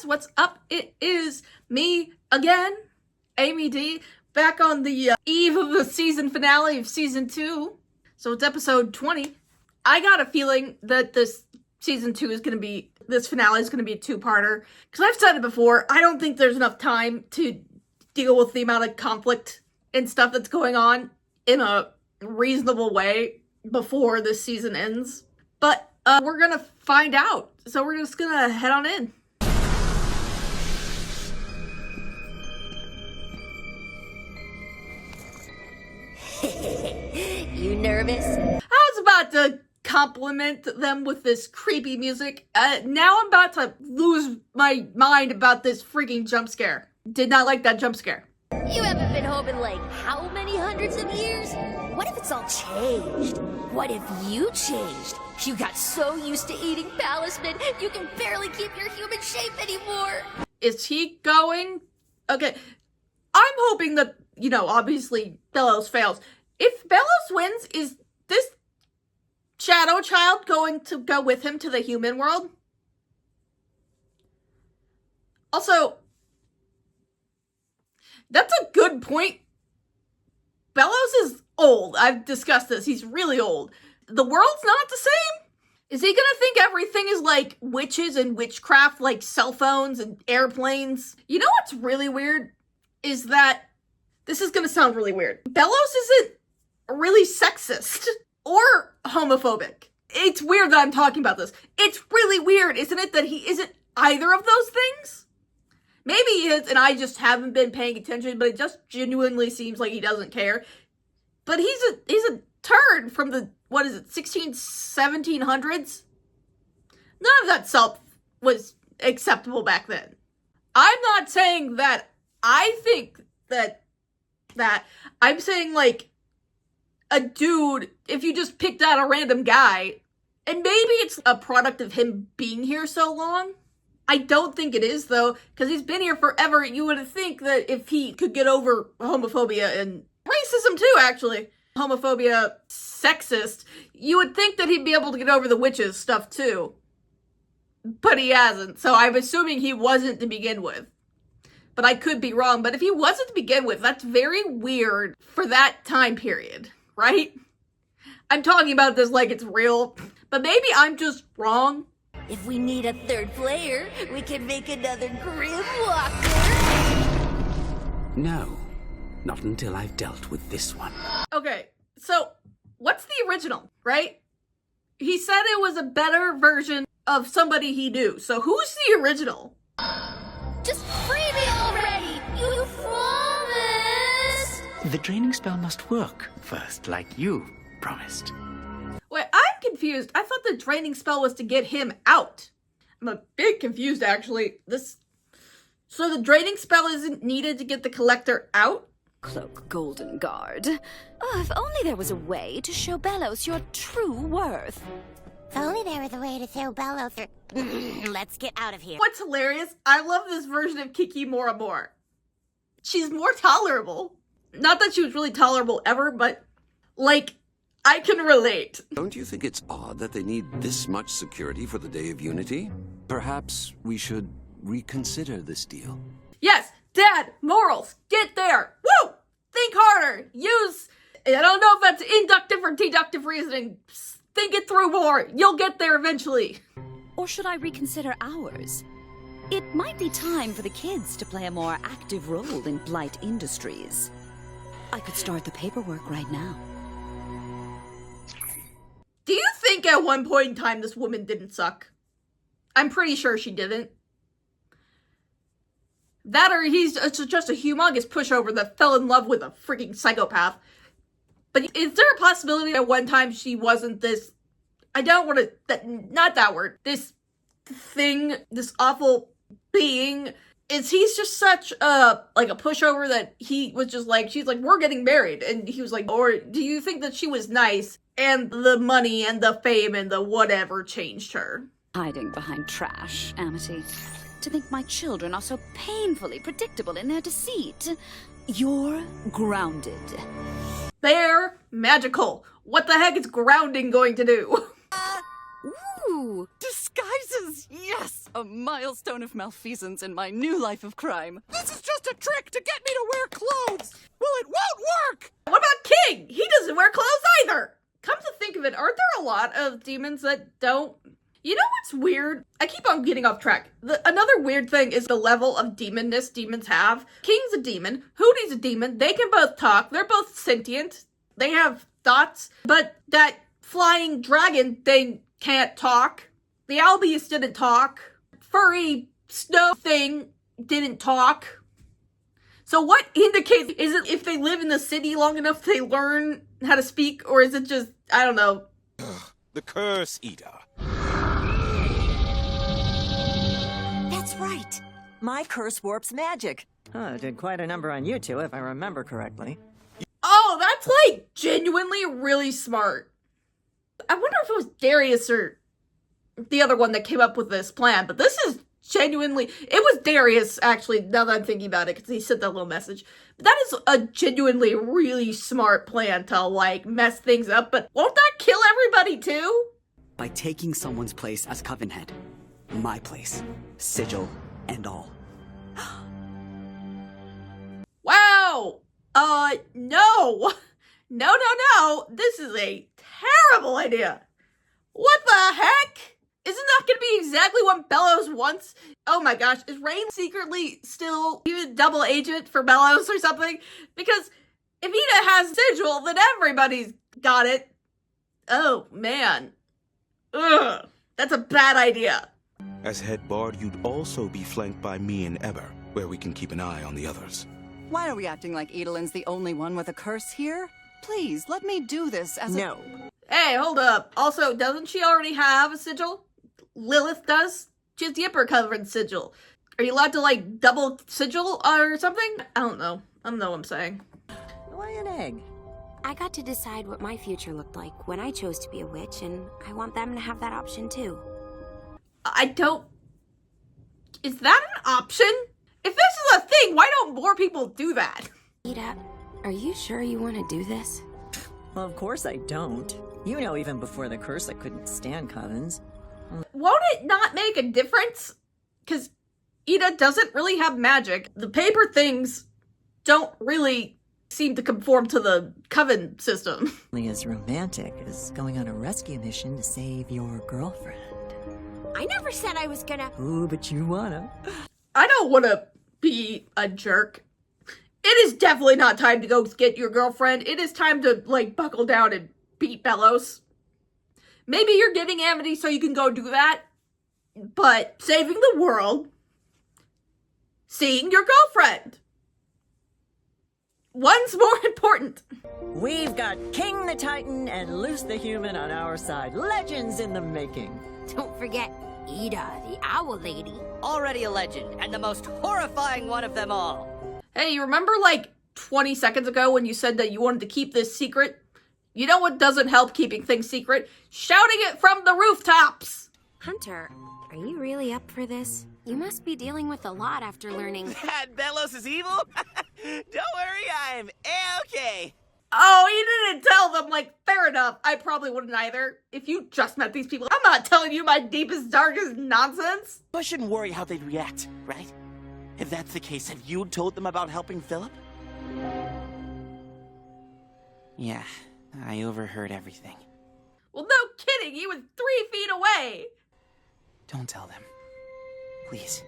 guys, what's up? It is me again, Amy D, back on the eve of the season finale of season 2. So it's episode 20. I got a feeling that this season 2 is going to be, this finale is going to be a two-parter. Because I've said it before, I don't think there's enough time to deal with the amount of conflict and stuff that's going on in a reasonable way before this season ends. But we're going to find out. So we're just going to head on in. You nervous? I was about to compliment them with this creepy music. Now I'm about to lose my mind about this freaking jump scare. Did not like that jump scare. You haven't been home in like how many hundreds of years? What if it's all changed? What if you changed? You got so used to eating palisman, you can barely keep your human shape anymore. Is he going? Okay. I'm hoping that, obviously Bellows fails. If Bellows wins, is this shadow child going to go with him to the human world? Also, that's a good point. Bellows is old. I've discussed this. He's really old. The world's not the same. Is he gonna think everything is like witches and witchcraft, like cell phones and airplanes? You know what's really weird? Is that, this is gonna sound really weird, Bellows isn't really sexist or homophobic. It's weird that I'm talking about this. It's really weird, isn't it, that he isn't either of those things? Maybe he is, and I just haven't been paying attention, but it just genuinely seems like he doesn't care. But he's a turd from the, 1700s? None of that stuff was acceptable back then. I'm not saying that I think that I'm saying, like, a dude, if you just picked out a random guy, and maybe it's a product of him being here so long. I don't think it is, though, because he's been here forever. You would think that if he could get over homophobia and racism, too, actually, homophobia, sexist, you would think that he'd be able to get over the witches stuff, too. But he hasn't, so I'm assuming he wasn't to begin with. But I could be wrong, but if he wasn't to begin with, that's very weird for that time period, right? I'm talking about this like it's real, but maybe I'm just wrong. If we need a third player, we can make another Grim Walker. No, not until I've dealt with this one. Okay, so what's the original, right? He said it was a better version of somebody he knew. So who's the original? Just free me already! You promised! The draining spell must work first, like you promised. Wait, I'm confused. I thought the draining spell was to get him out. I'm a bit confused, actually. So the draining spell isn't needed to get the collector out? Cloak Golden Guard. Oh, if only there was a way to show Bellows your true worth. If only there was a way to show Bellows her... Let's get out of here. What's hilarious, I love this version of Kiki more and more. She's more tolerable. Not that she was really tolerable ever, but, like, I can relate. Don't you think it's odd that they need this much security for the Day of Unity? Perhaps we should reconsider this deal. Yes, Dad, morals, get there. Woo! Think harder. Use, I don't know if that's inductive or deductive reasoning. Think it through more. You'll get there eventually. Or should I reconsider ours? It might be time for the kids to play a more active role in Blight Industries. I could start the paperwork right now. Do you think at one point in time this woman didn't suck? I'm pretty sure she didn't. That or he's just a humongous pushover that fell in love with a freaking psychopath. But is there a possibility that one time she wasn't this, I don't want to, not that word, this thing, this awful being, is he's just such a pushover that he was just like, she's like, we're getting married. And he was like, or do you think that she was nice and the money and the fame and the whatever changed her? Hiding behind trash, Amity. To think my children are so painfully predictable in their deceit. You're grounded. They're magical. What the heck is grounding going to do? Ooh, too! Disguises! Yes! A milestone of malfeasance in my new life of crime. This is just a trick to get me to wear clothes! Well, it won't work! What about King? He doesn't wear clothes either! Come to think of it, aren't there a lot of demons that don't? You know what's weird? I keep on getting off track. Another weird thing is the level of demonness demons have. King's a demon. Hootie's a demon. They can both talk. They're both sentient. They have thoughts. But that flying dragon thing can't talk. The Albius didn't talk. Furry snow thing didn't talk. So what indicates, is it if they live in the city long enough they learn how to speak, or is it just, I don't know. The Curse Eater. That's right. My curse warps magic. Oh, did quite a number on you two, if I remember correctly. Oh, that's like genuinely really smart. I wonder if it was Darius or the other one that came up with this plan, but this is genuinely, it was Darius actually, now that I'm thinking about it, because he sent that little message. But that is a genuinely really smart plan to like mess things up, but won't that kill everybody too? By taking someone's place as Coven Head. My place. Sigil and all. Wow! No! No. This is a terrible idea. What the heck? Isn't that gonna be exactly what Bellows wants? Oh my gosh, is Rain secretly still a double agent for Bellows or something? Because if Ida has Sigil, then everybody's got it. Oh man. Ugh. That's a bad idea. As head bard, you'd also be flanked by me and Eber, where we can keep an eye on the others. Why are we acting like Edelin's the only one with a curse here? Please, let me do this as No. Hey, hold up. Also, doesn't she already have a sigil? Lilith does? She has the Emperor covered sigil. Are you allowed to, like, double sigil or something? I don't know what I'm saying. Why an egg? I got to decide what my future looked like when I chose to be a witch, and I want them to have that option too. I don't... Is that an option? If this is a thing, why don't more people do that? Ida, are you sure you want to do this? Well, of course I don't. You know, even before the curse, I couldn't stand covens. Won't it not make a difference? Because Ida doesn't really have magic. The paper things don't really seem to conform to the coven system. As romantic as going on a rescue mission to save your girlfriend. I never said I was gonna. Ooh, but you wanna. I don't want to be a jerk. It is definitely not time to go get your girlfriend. It is time to, like, buckle down and beat Bellows. Maybe you're getting Amity so you can go do that. But saving the world, seeing your girlfriend, one's more important. We've got King the Titan and Luce the Human on our side. Legends in the making. Don't forget Ida, the Owl Lady. Already a legend, and the most horrifying one of them all. Hey, you remember like 20 seconds ago when you said that you wanted to keep this secret? You know what doesn't help keeping things secret? Shouting it from the rooftops! Hunter, are you really up for this? You must be dealing with a lot after learning. That Bellows is evil? Don't worry, I'm A-okay. Oh, you didn't tell them, like, fair enough. I probably wouldn't either. If you just met these people, I'm not telling you my deepest, darkest nonsense. I shouldn't worry how they'd react, right? If that's the case, have you told them about helping Philip? Yeah, I overheard everything. Well, no kidding, he was 3 feet away. Don't tell them. Please.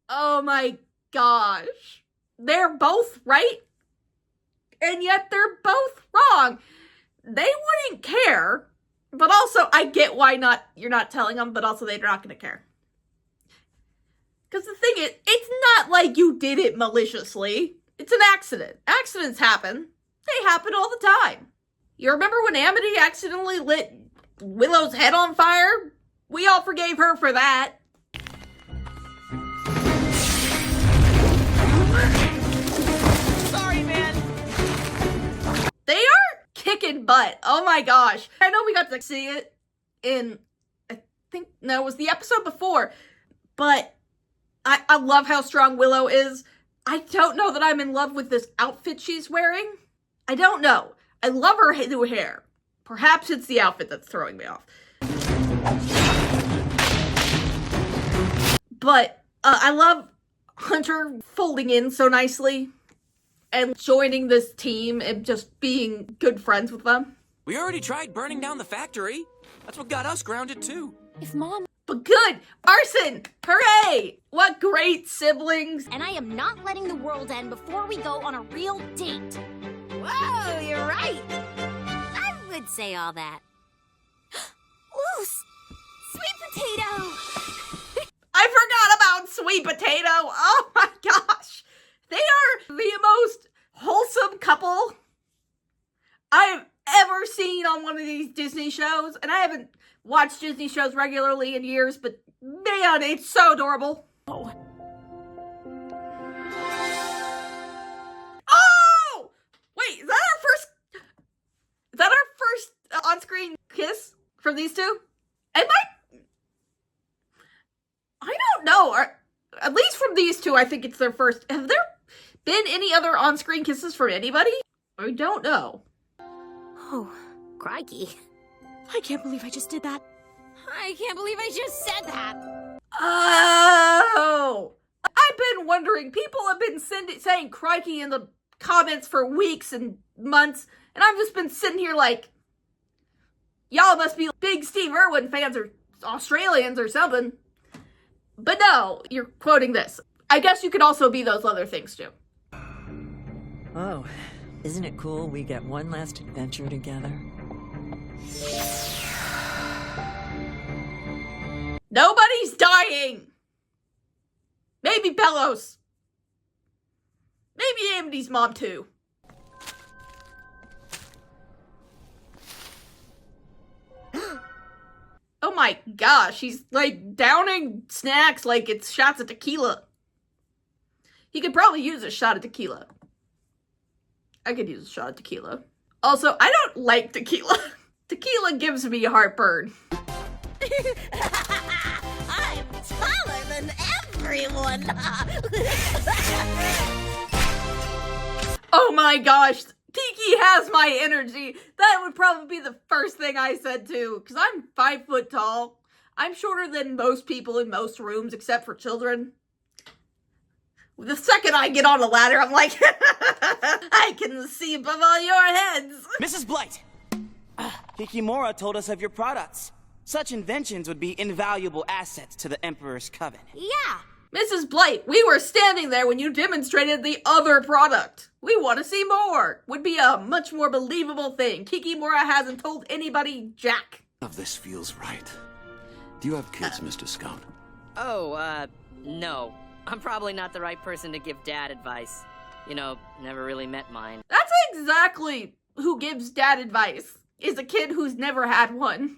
Oh my gosh. They're both right, and yet they're both wrong. They wouldn't care, but also I get why not. You're not telling them, but also they're not going to care. Because the thing is, it's not like you did it maliciously. It's an accident. Accidents happen. They happen all the time. You remember when Amity accidentally lit Willow's head on fire? We all forgave her for that. Sorry, man. They are kicking butt. Oh my gosh. I know we got to see it in, it was the episode before, but I love how strong Willow is. I don't know that I'm in love with this outfit she's wearing. I don't know. I love her new hair. Perhaps it's the outfit that's throwing me off. But I love Hunter folding in so nicely and joining this team and just being good friends with them. We already tried burning down the factory. That's what got us grounded too. If Mom... But good! Arson! Hooray! What great siblings! And I am not letting the world end before we go on a real date. Whoa, you're right. I would say all that. Loose! Sweet potato! I forgot about Sweet Potato! Oh my gosh! They are the most wholesome couple I've ever seen on one of these Disney shows. And I haven't watched Disney shows regularly in years, but man, it's so adorable. Oh! Wait, is that our first on-screen kiss from these two? I don't know. At least from these two, I think it's their first. Have there been any other on-screen kisses from anybody? I don't know. Oh, crikey. I can't believe I just did that. I can't believe I just said that. Oh! I've been wondering. People have been saying crikey in the comments for weeks and months, and I've just been sitting here like, y'all must be big Steve Irwin fans or Australians or something. But no, you're quoting this. I guess you could also be those other things too. Oh, isn't it cool we get one last adventure together? Nobody's dying! Maybe Bellows. Maybe Amity's mom too. Oh my gosh, he's like downing snacks like it's shots of tequila. He could probably use a shot of tequila. I could use a shot of tequila. Also, I don't like tequila. Tequila gives me heartburn. I'm taller than everyone. Oh my gosh, Kiki has my energy. That would probably be the first thing I said too, because I'm 5 foot tall. I'm shorter than most people in most rooms, except for children. The second I get on a ladder, I'm like, I can see above all your heads. Mrs. Blight! Kikimora told us of your products. Such inventions would be invaluable assets to the Emperor's Coven. Yeah. Mrs. Blight, we were standing there when you demonstrated the other product. We want to see more. Would be a much more believable thing. Kikimora hasn't told anybody jack. Of this feels right. Do you have kids, Mr. Scout? Oh, no. I'm probably not the right person to give Dad advice. You know, never really met mine. That's exactly who gives dad advice, is a kid who's never had one.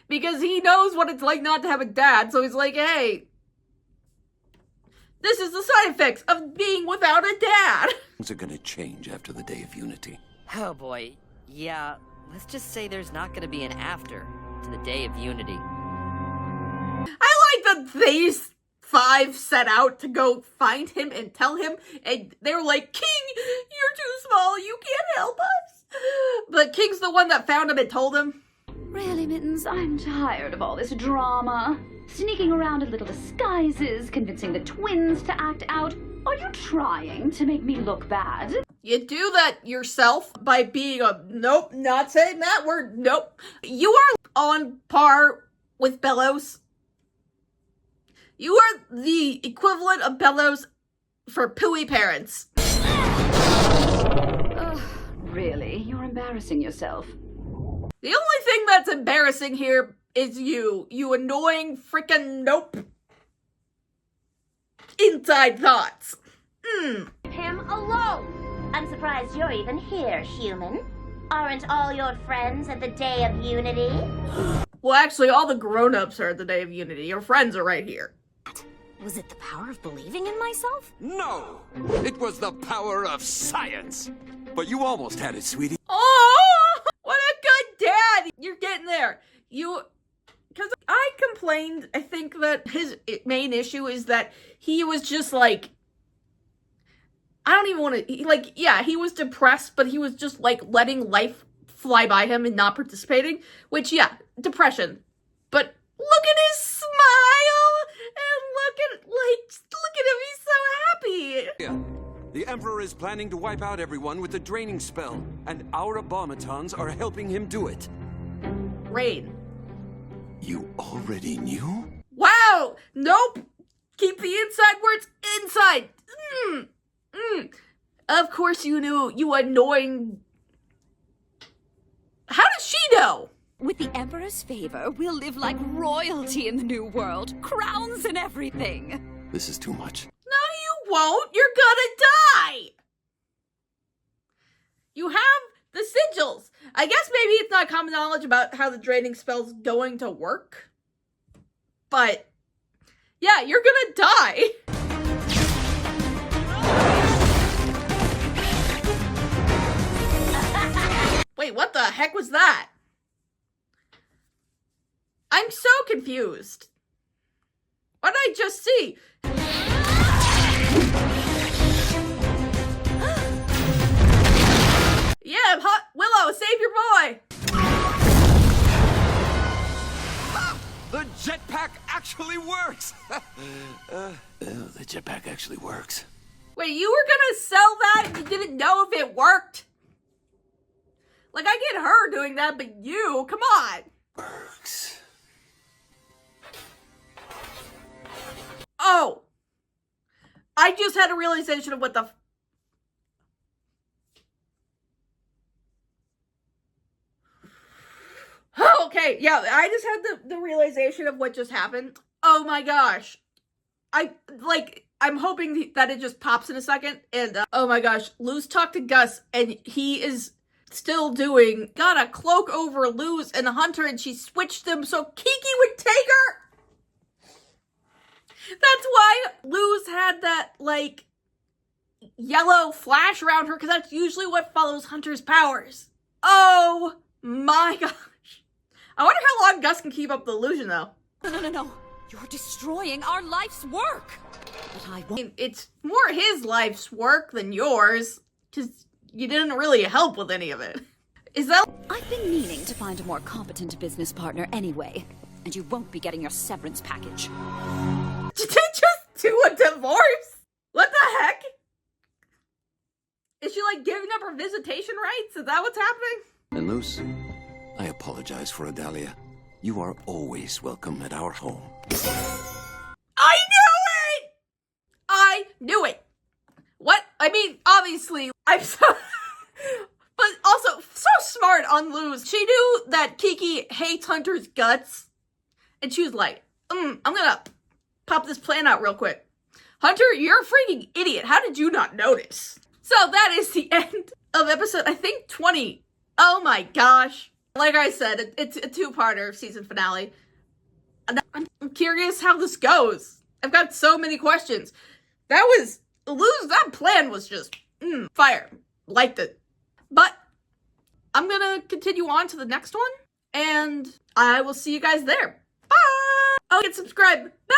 Because he knows what it's like not to have a dad, so he's like, hey, this is the side effects of being without a dad. Things are gonna change after the Day of Unity. Oh boy, yeah, let's just say there's not gonna be an after to the Day of Unity. I like that these 5 set out to go find him and tell him, and they were like, King, you're too small, you can't help us. But King's the one that found him and told him. Really, Mittens, I'm tired of all this drama. Sneaking around in little disguises, convincing the twins to act out. Are you trying to make me look bad? You do that yourself by being a, nope, not saying that word, nope. You are on par with Bellows. You are the equivalent of Bellows for pooey parents. Ugh, really? You're embarrassing yourself. The only thing that's embarrassing here is you annoying frickin' nope. Inside thoughts. Him alone. I'm surprised you're even here, human. Aren't all your friends at the Day of Unity? Well, actually, all the grown-ups are at the Day of Unity. Your friends are right here. Was it the power of believing in myself? No! It was the power of science! But you almost had it, sweetie. Oh, what a good dad! You're getting there. Because I complained, I think that his main issue is that he was just like, I don't even want to, like, yeah, he was depressed, but he was just like letting life fly by him and not participating, which, yeah, depression. But look at his smile, and look at him, he's so happy. Yeah. The Emperor is planning to wipe out everyone with the draining spell, and our abomatons are helping him do it. Rain. You already knew? Wow! Nope! Keep the inside words inside! Of course you knew, you annoying... How does she know? With the Emperor's favor, we'll live like royalty in the new world. Crowns and everything. This is too much. No, you won't! You're gonna die! You have the sigils. I guess maybe it's not common knowledge about how the draining spell's going to work. But, yeah, you're gonna die. Wait, what the heck was that? I'm so confused. What did I just see? Yeah, Willow, save your boy! The jetpack actually works! The jetpack actually works. Wait, you were gonna sell that and you didn't know if it worked? Like, I get her doing that, but you, come on! Works. Oh! I just had a realization of what the... Okay, yeah, I just had the realization of what just happened. Oh my gosh. I'm hoping that it just pops in a second. And, oh my gosh, Luz talked to Gus, and he is still got a cloak over Luz and Hunter, and she switched them so Kiki would take her! That's why Luz had that, yellow flash around her, because that's usually what follows Hunter's powers. Oh my gosh. I wonder how long Gus can keep up the illusion, though. No. You're destroying our life's work. But I won't. It's more his life's work than yours, because you didn't really help with any of it. Is that... I've been meaning to find a more competent business partner anyway, and you won't be getting your severance package. Just do a divorce? What the heck? Is she, giving up her visitation rights? Is that what's happening? And Luz, I apologize for Adalia. You are always welcome at our home. I knew it! I knew it! What? I mean, obviously, I'm so... but also, so smart on Luz. She knew that Kiki hates Hunter's guts. And she was like, I'm gonna pop this plan out real quick. Hunter, you're a freaking idiot. How did you not notice? So that is the end of episode, I think, 20. Oh my gosh. Like I said, it's a two-parter season finale. I'm curious how this goes. I've got so many questions. That plan was just, fire. Liked it. But I'm gonna continue on to the next one, and I will see you guys there. Bye! Oh, and subscribe. Bye!